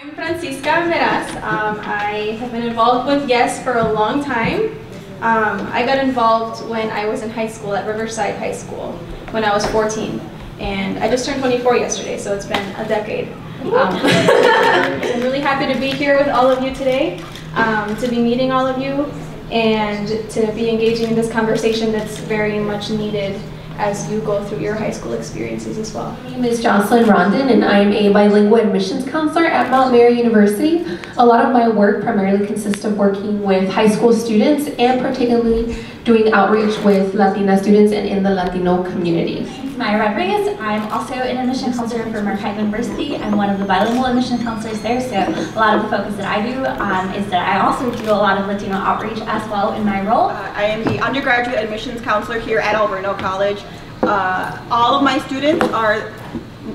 I'm Francisca Meraz. I have been involved with YES for a long time. I got involved when I was in high school at Riverside High School when I was 14. And I just turned 24 yesterday, so it's been a decade. I'm really happy to be here with all of you today, to be meeting all of you, and to be engaging in this conversation that's very much needed as you go through your high school experiences as well. My name is Jocelyn Rondon, and I am a bilingual admissions counselor at Mount Mary University. A lot of my work primarily consists of working with high school students and particularly doing outreach with Latina students and in the Latino community. Maya Rodriguez. I'm also an admission counselor for Marquette University. I'm one of the bilingual admission counselors there, so a lot of the focus that I do is that I also do a lot of Latino outreach as well in my role. I am the undergraduate admissions counselor here at Alverno College.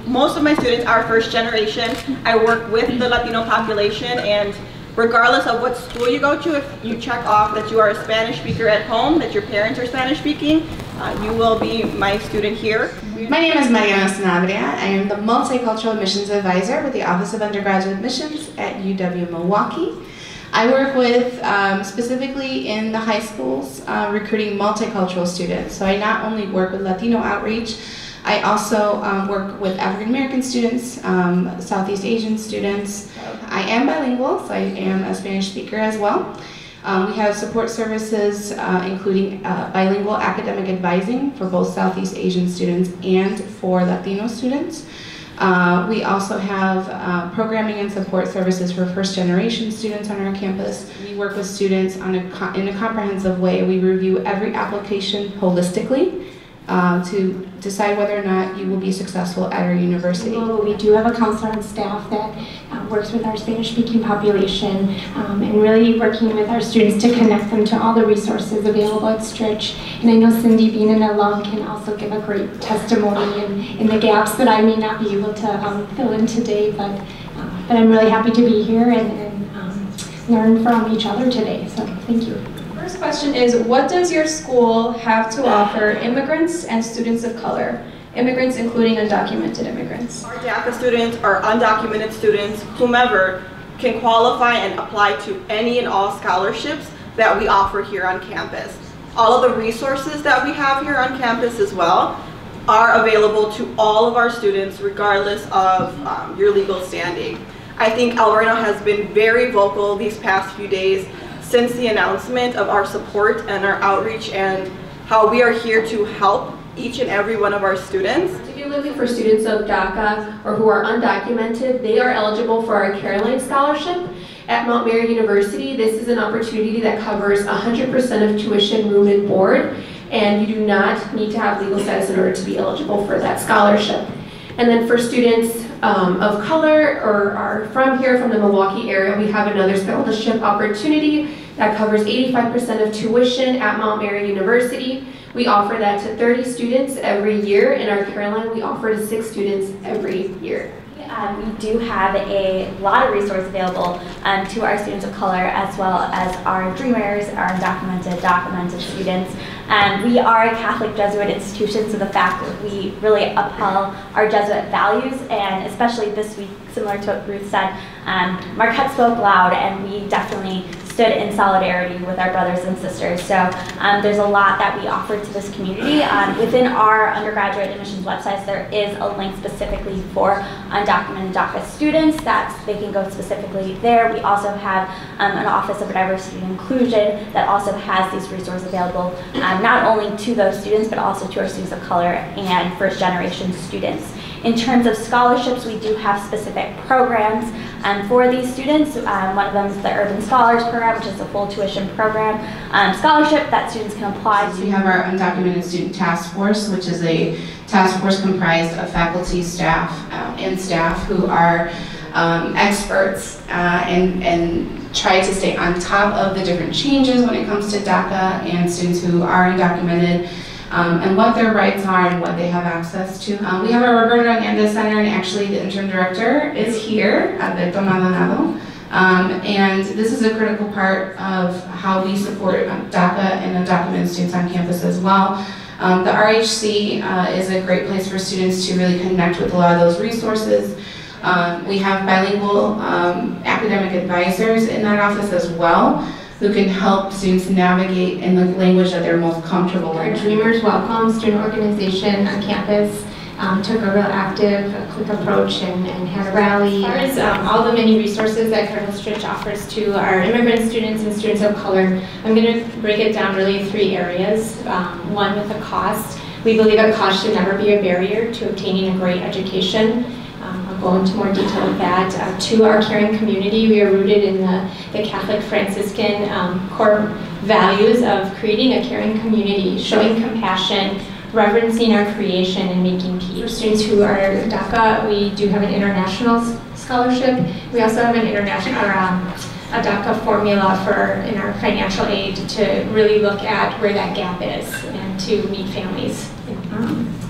Most of my students are first generation. I work with the Latino population, and regardless of what school you go to, if you check off that you are a Spanish speaker at home, that your parents are Spanish speaking, you will be my student here. My name is Mariana Sanabria. I am the Multicultural Admissions Advisor with the Office of Undergraduate Admissions at UW-Milwaukee. I work with, specifically in the high schools, recruiting multicultural students. So I not only work with Latino outreach, I also work with African American students, Southeast Asian students. I am bilingual, so I am a Spanish speaker as well. We have support services including bilingual academic advising for both Southeast Asian students and for Latino students. We also have programming and support services for first generation students on our campus. We work with students in a comprehensive way. We review every application holistically to decide whether or not you will be successful at our university. We do have a counselor on staff that works with our Spanish-speaking population and really working with our students to connect them to all the resources available at Stritch. And I know Cindy, being an alum, can also give a great testimony in the gaps that I may not be able to fill in today, but I'm really happy to be here and learn from each other today, so thank you. First question is, what does your school have to offer immigrants and students of color? Immigrants including undocumented immigrants. Our DACA students or undocumented students, whomever, can qualify and apply to any and all scholarships that we offer here on campus. All of the resources that we have here on campus as well are available to all of our students regardless of your legal standing. I think Alverno has been very vocal these past few days since the announcement of our support and our outreach and how we are here to help each and every one of our students. Particularly for students of DACA or who are undocumented, they are eligible for our Caroline Scholarship at Mount Mary University. This is an opportunity that covers 100% of tuition, room, and board, and you do not need to have legal status in order to be eligible for that scholarship. And then for students of color or are from here, from the Milwaukee area, we have another scholarship opportunity that covers 85% of tuition at Mount Mary University. We offer that to 30 students every year. In our Caroline, we offer to 6 students every year. We do have a lot of resources available to our students of color as well as our Dreamers, our undocumented, documented students. We are a Catholic Jesuit institution, so the fact that we really upheld our Jesuit values, and especially this week, similar to what Ruth said, Marquette spoke loud, and we definitely stood in solidarity with our brothers and sisters. So there's a lot that we offer to this community. Within our undergraduate admissions websites, there is a link specifically for undocumented DACA students that they can go specifically there. We also have an Office of Diversity and Inclusion that also has these resources available, not only to those students, but also to our students of color and first generation students. In terms of scholarships, we do have specific programs for these students. One of them is the Urban Scholars Program, which is a full tuition program scholarship that students can apply to. We have our Undocumented Student Task Force, which is a task force comprised of faculty, staff, and staff who are experts and try to stay on top of the different changes when it comes to DACA and students who are undocumented. And what their rights are and what they have access to. We have our Roberto Hernandez Center, and actually the interim director is here, Alberto Maldonado. And this is a critical part of how we support DACA and undocumented students on campus as well. The RHC is a great place for students to really connect with a lot of those resources. We have bilingual academic advisors in that office as well, who can help students navigate in the language that they're most comfortable Our in. Dreamers Welcome student organization on campus took a real active, quick approach and had a rally. As far as all the many resources that Colonel Stritch offers to our immigrant students and students of color, I'm going to break it down really in 3 areas. One with the cost. We believe that cost should never be a barrier to obtaining a great education. I'll go into more detail with that. 2, our caring community. We are rooted in the Catholic Franciscan core values of creating a caring community, showing compassion, reverencing our creation, and making peace. For students who are DACA, we do have an international scholarship. We also have an international, a DACA formula in our financial aid to really look at where that gap is and to meet families.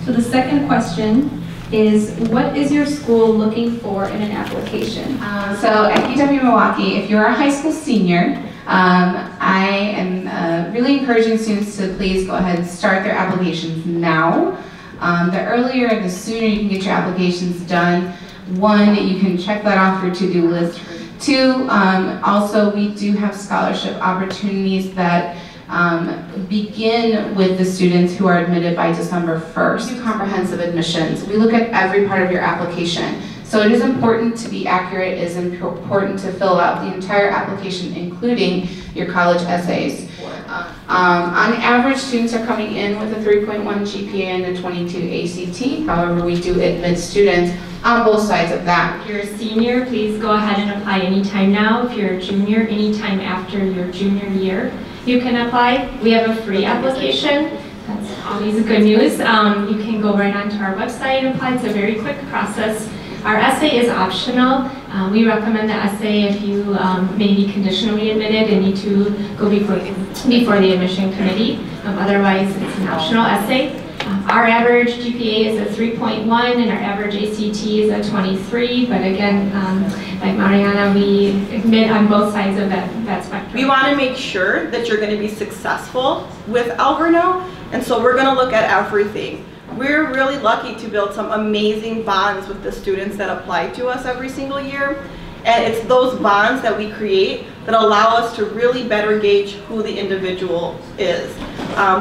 So the second question is, what is your school looking for in an application? So at UW Milwaukee, if you're a high school senior, I am really encouraging students to please go ahead and start their applications now. The earlier, the sooner you can get your applications done. 1, you can check that off your to-do list. 2, also we do have scholarship opportunities that begin with the students who are admitted by December 1st. We do comprehensive admissions. We look at every part of your application. So it is important to be accurate. It is important to fill out the entire application, including your college essays. On average, students are coming in with a 3.1 GPA and a 22 ACT. However, we do admit students on both sides of that. If you're a senior, please go ahead and apply anytime now. If you're a junior, anytime after your junior year, you can apply. We have a free application. That's always good news. You can go right onto our website and apply. It's a very quick process. Our essay is optional. We recommend the essay if you may be conditionally admitted and need to go before the admission committee. Otherwise, it's an optional essay. Our average GPA is a 3.1 and our average ACT is a 23, but again, like Mariana, we admit on both sides of that spectrum. We want to make sure that you're going to be successful with Alverno, and so we're going to look at everything. We're really lucky to build some amazing bonds with the students that apply to us every single year, and it's those bonds that we create that allow us to really better gauge who the individual is.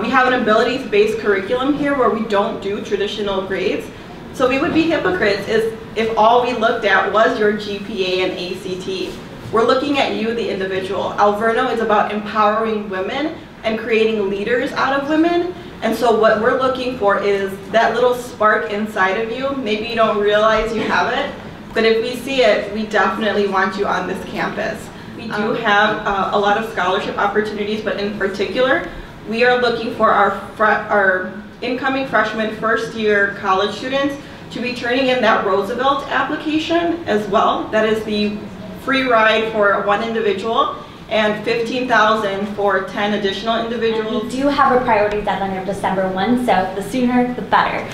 We have an abilities-based curriculum here where we don't do traditional grades, so we would be hypocrites if all we looked at was your GPA and ACT. We're looking at you, the individual. Alverno is about empowering women and creating leaders out of women. And so what we're looking for is that little spark inside of you. Maybe you don't realize you have it, but if we see it, we definitely want you on this campus. We do have a lot of scholarship opportunities, but in particular, we are looking for our incoming freshman first-year college students to be turning in that Roosevelt application as well. That is the free ride for 1 individual and $15,000 for 10 additional individuals. We do have a priority deadline of December 1, so the sooner the better.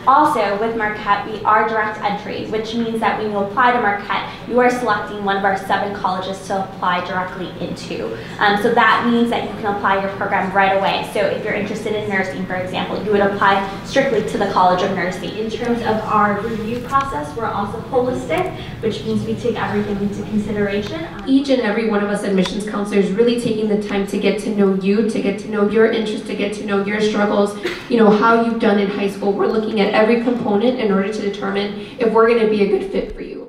Also, with Marquette, we are direct entry, which means that when you apply to Marquette, you are selecting one of our 7 colleges to apply directly into. So that means that you can apply your program right away. So if you're interested in nursing, for example, you would apply strictly to the College of Nursing. In terms of our review process, we're also holistic, which means we take everything into consideration. Each and every one of us admissions counselors really taking the time to get to know you, to get to know your interests, to get to know your struggles, you know, how you've done in high school. We're looking at every component in order to determine if we're going to be a good fit for you.